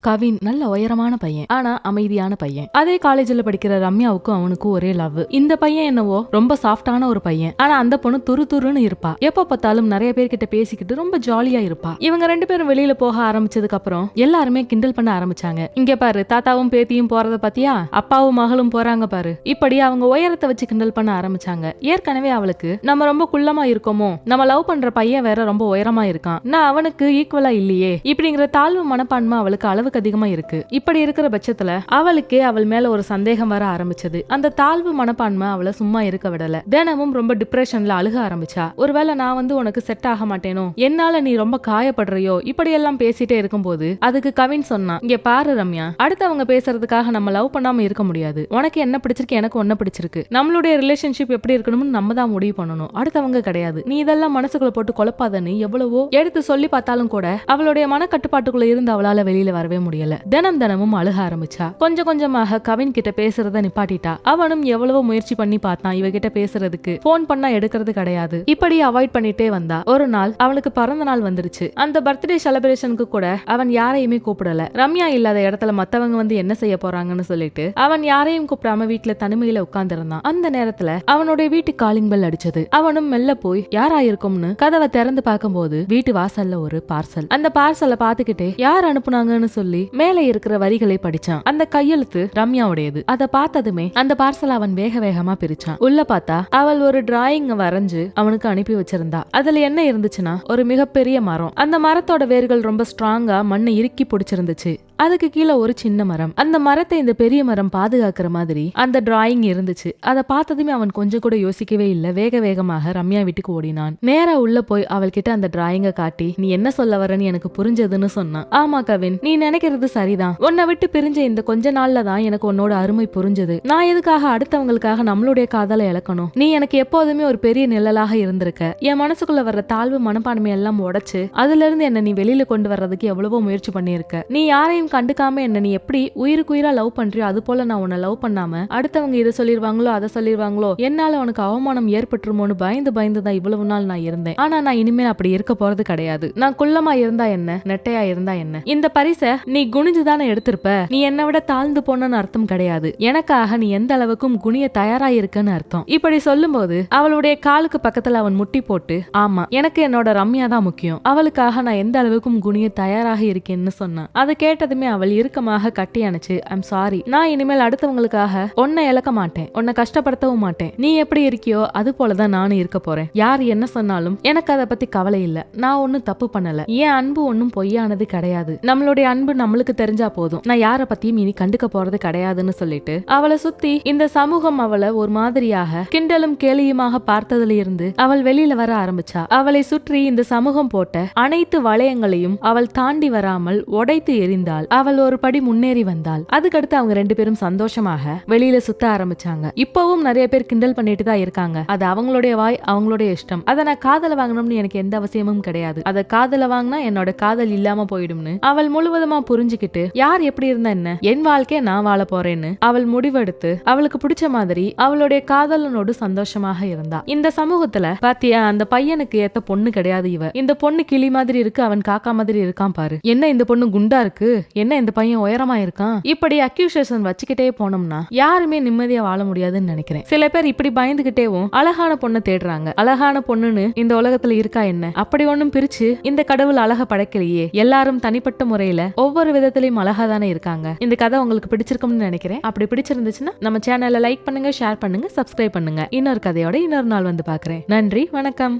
கவின் நல்ல உயரமான பையன், ஆனா அமைதியான பையன். அதே காலேஜ்ல படிக்கிற ரம்யாவுக்கும் அவனுக்கும் ஒரே லவ். இந்த பையன் என்னவோ ரொம்ப சாஃப்டான ஒரு பையன், ஆனா அந்த பொண்ணு துரு துருன்னு இருப்பா. எப்ப பார்த்தாலும் நிறைய பேர்கிட்ட பேசிக்கிட்டு ரொம்ப ஜாலியா இருப்பா. இவங்க ரெண்டு பேரும் வெளியில போக ஆரம்பிச்சதுக்கு அப்புறம் எல்லாருமே கிண்டல் பண்ண ஆரம்பிச்சாங்க. இங்க பாரு, தாத்தாவும் பேத்தியும் போறத பத்தியா, அப்பாவும் மகளும் போறாங்க பாரு. இப்படி அவங்க உயரத்தை வச்சு கிண்டல் பண்ண ஆரம்பிச்சாங்க. ஏற்கனவே அவளுக்கு நம்ம ரொம்ப குள்ளமா இருக்கோமோ, நம்ம லவ் பண்ற பையன் வேற ரொம்ப உயரமா இருக்கான், நான் அவனுக்கு ஈக்குவலா இல்லையே இப்படிங்கிற தாழ்வு மனப்பான்மை அவளுக்கு அளவுக்கு அதிகமா இருக்கு. இப்படி இருக்கிற பட்சத்துல அவளுக்கே அவள் மேல ஒரு சந்தேகம் வர ஆரம்பிச்சது. அந்த தாழ்வு மனப்பான்மை அவளை சும்மா இருக்க விடல. தினமும் ரொம்ப டிப்ரெஷன்ல அழுக ஆரம்பிச்சா. ஒருவேளை நான் உனக்கு செட் ஆக மாட்டேனோ, என்னால நீ ரொம்ப காயப்படுறியோ, இப்படி எல்லாம் பேசிட்டே இருக்கும்போது அதுக்கு கவின் சொன்னான், இங்க பாரு ரம்யா, அடுத்தவங்க பேசுறதுக்காக நம்ம லவ் பண்ணாம இருக்க முடியாது. உனக்கு என்ன பிடிச்சிருக்கு, எனக்கு ஒன்ன பிடிச்சிருக்கு. நம்மளுடைய ரிலேஷன்ஷிப் எப்படி இருக்கணும்னு நம்ம தான் முடிவு பண்ணணும், அடுத்தவங்க கிடையாது. நீ இதெல்லாம் மனசுக்குள்ள போட்டு குழப்பாதன்னு எவ்வளவோ எடுத்து சொல்லி பார்த்தாலும் கூட அவளுடைய மனக்கட்டுப்பாட்டுக்குள்ள இருந்து அவளால வெளியில வரவே முடியல. தினமும் அழுக ஆரம்பிச்சா. கொஞ்சம் கொஞ்சமாக கவின் கிட்ட பேசுறத நிப்பாட்டிட்டா. அவனும் எவ்வளவோ முயற்சி பண்ணி பார்த்தான் இவகிட்ட பேசுறதுக்கு. போன் பண்ணா எடுக்கிறது கிடையாது. இப்படி அவாய்ட் பண்ணிட்டே வந்தா. ஒரு நாள் அவளுக்கு பிறந்த நாள் வந்துருச்சு. அந்த பர்த்டே செலிப்ரேஷனுக்கு கூட அவன் யாரையுமே கூப்பிடல. ரம்யா இல்லாத இடத்துல மத்தவங்க என்ன செய்ய போறாங்கன்னு சொல்லிட்டு அவன் யாரையும் கூப்பிடாம வீட்டுல தனிமையில உட்கார்ந்து இருந்தான். அந்த நேரத்துல அவனுடைய வீட்டு காலிங் பெல் அடிச்சது. அவனும் மெல்ல போய் யாரா இருக்கும்னு கதவை திறந்து பார்க்கும்போது வீட்டு வாசல்ல ஒரு பார்சல். அந்த பார்சலை பாத்துக்கிட்டே யார் அனுப்புனாங்கன்னு சொல்லி மேலே இருக்கிற வரிகளை படிச்சான். அந்த கையெழுத்து ரம்யாவுடையது. அதை பார்த்ததுமே அந்த பார்சல் அவன் வேக வேகமா பிரிச்சான். உள்ள பார்த்தா அவள் ஒரு டிராயிங் வரைஞ்சு அவனுக்கு அனுப்பி வச்சிருந்தா. அதுல என்ன இருந்துச்சுன்னா, ஒரு மிகப்பெரிய மரம். அந்த மரத்தோட வேர்கள் ரொம்ப ஸ்ட்ராங்கா மண்ணை இறுக்கி பிடிச்சிருந்துச்சு. அதுக்கு கீழே ஒரு சின்ன மரம். அந்த மரத்தை இந்த பெரிய மரம் பாதுகாக்கிற மாதிரி அந்த டிராயிங் இருந்துச்சு. அதை பார்த்ததுமே அவன் கொஞ்சம் கூட யோசிக்கவே இல்லை. வேக வேகமாக ரம்யா வீட்டுக்கு ஓடினான். நேரா உள்ள போய் அவள்கிட்ட அந்த டிராயிங்க காட்டி, நீ என்ன சொல்ல வரன்னு எனக்கு புரிஞ்சதுன்னு சொன்னான். ஆமா கவின், நீ நினைக்கிறது சரிதான். உன்னை விட்டு பிரிஞ்ச இந்த கொஞ்ச நாள்ல தான் எனக்கு உன்னோட அருமை புரிஞ்சது. நான் எதுக்காக அடுத்தவங்களுக்காக நம்மளுடைய காதலை இழக்கணும்? நீ எனக்கு எப்போதுமே ஒரு பெரிய நிழலாக இருந்திருக்க. என் மனசுக்குள்ள வர்ற தாழ்வு மனப்பான்மை எல்லாம் உடைச்சு அதுல இருந்து என்ன நீ வெளியில கொண்டு வர்றதுக்கு எவ்வளவோ முயற்சி பண்ணியிருக்க. நீ யாரையும் கண்டுக்காம என்ன நீ எப்படி உயிருக்கு உயிரா லவ் பண்றியோ, அது போல நான் உன்னை லவ் பண்ணாம அடுத்தவங்க இதை சொல்லிருவாங்களோ அதை சொல்லிருவாங்களோ, என்னால உனக்கு அவமானம் ஏற்பட்டுருமோன்னு பயந்துதான் இவ்வளவு நாள் நான் இருந்தேன். ஆனா நான் இனிமேல் அப்படி இருக்க போறது கிடையாது. நான் குள்ளமா இருந்தா என்ன, நெட்டையா இருந்தா என்ன, இந்த பரிசை நீ குனிஞ்சுதானே எடுத்திருப்ப. நீ என்னை விட தாழ்ந்து போனன்னு அர்த்தம் கிடையாது. எனக்காக நீ எந்த அளவுக்கும் குனிய தயாரா இருக்குன்னு அர்த்தம். இப்படி சொல்லும் போது அவளுடைய காலுக்கு பக்கத்துல அவன் முட்டி போட்டு, ஆமா எனக்கு என்னோட ரம்யா தான் முக்கியம், அவளுக்காக நான் எந்த அளவுக்கும் குனிய தயாராக இருக்கேன்னு சொன்னான். அதை கேட்டதுமே அவள் இறுக்கமாக கட்டி அணைச்சு, ஐம் சாரி, நான் இனிமேல் அடுத்தவங்களுக்காக உன்னை இழக்க மாட்டேன், உன்னை கஷ்டப்படுத்தவும் மாட்டேன். நீ எப்படி இருக்கியோ அது போலதான் நானும் இருக்க போறேன். யார் என்ன சொன்னாலும் எனக்கு அதை பத்தி கவலை இல்ல. நான் ஒன்னும் தப்பு பண்ணல. என் அன்பு ஒன்னும் பொய்யானது கிடையாது. நம்மளுடைய அன்பு நம்மளுக்கு தெரிஞ்சா போதும். நான் யார பத்தியும் இனி கண்டுக்க போறது கிடையாதுன்னு சொல்லிட்டு அவளை சுத்தி இந்த சமூகம் அவளை ஒரு மாதிரியாக கிண்டலும் கேலியுமாக பார்த்ததுல இருந்து அவள் வெளியில வர ஆரம்பிச்சா. அவளை சுற்றி இந்த சமூகம் போட்ட அனைத்து வளையங்களையும் அவள் தாண்டி வராமல் உடைத்து எறிந்தாள். அவள் ஒரு படி முன்னேறி வந்தாள். அதுக்கடுத்து அவங்க ரெண்டு பேரும் சந்தோஷமாக வெளியில சுத்த ஆரம்பிச்சாங்க. இப்பவும் நிறைய பேர் கிண்டல் பண்ணிட்டு தான் இருக்காங்க. அது அவங்களுடைய வாய், அவங்களுடைய இஷ்டம். அதை நான் காதல வாங்கணும்னு எனக்கு எந்த அவசியமும் கிடையாது. அதை காதல வாங்கினா என்னோட காதல் இல்லாம போயிடும்னு அவள் முழுவதுமா புரிஞ்சுக்கிட்டு, யார் எப்படி இருந்தா என்ன, என் வாழ்க்கைய நான் வாழ போறேன்னு அவள் முடிவெடுத்து அவளுக்கு பிடிச்ச மாதிரி அவளுடைய காதலனோடு சந்தோஷமாக இருந்தா. இந்த சமூகத்துல பாத்தியா, அந்த பையனுக்கு ஏத்த பொண்ணு கிடையாது இவ. இந்த பொண்ணு கிளி மாதிரி இருக்கு, அவன் காக்கா மாதிரி இருக்கான் பாரு. என்ன இந்த பொண்ணு குண்டா இருக்கு, என்ன இந்த பையன் உயரமா இருக்கான். இப்படி அக்யூசேஷன் வச்சுக்கிட்டே போனோம்னா யாருமே நிம்மதியா வாழ முடியாதுன்னு நினைக்கிறேன். சில பேர் இப்படி பயந்துகிட்டேவும் அழகான பொண்ணை தேடுறாங்க. அழகான பொண்ணுன்னு இந்த உலகத்துல இருக்கா என்ன? அப்படி ஒண்ணும் பிரிச்சு இந்த கடவுள் அழக படைக்கலையே. எல்லாரும் தனிப்பட்ட முறையில ஒவ்வொரு விதத்திலையும் அழகா தானே இருக்காங்க. இந்த கதை உங்களுக்கு பிடிச்சிருக்கும்னு நினைக்கிறேன். அப்படி பிடிச்சிருந்துச்சுன்னா நம்ம சேனலை லைக் பண்ணுங்க, ஷேர் பண்ணுங்க, சப்ஸ்கிரைப் பண்ணுங்க. இன்னொரு கதையோட இன்னொரு நாள் வந்து பாக்குறேன். நன்றி, வணக்கம்.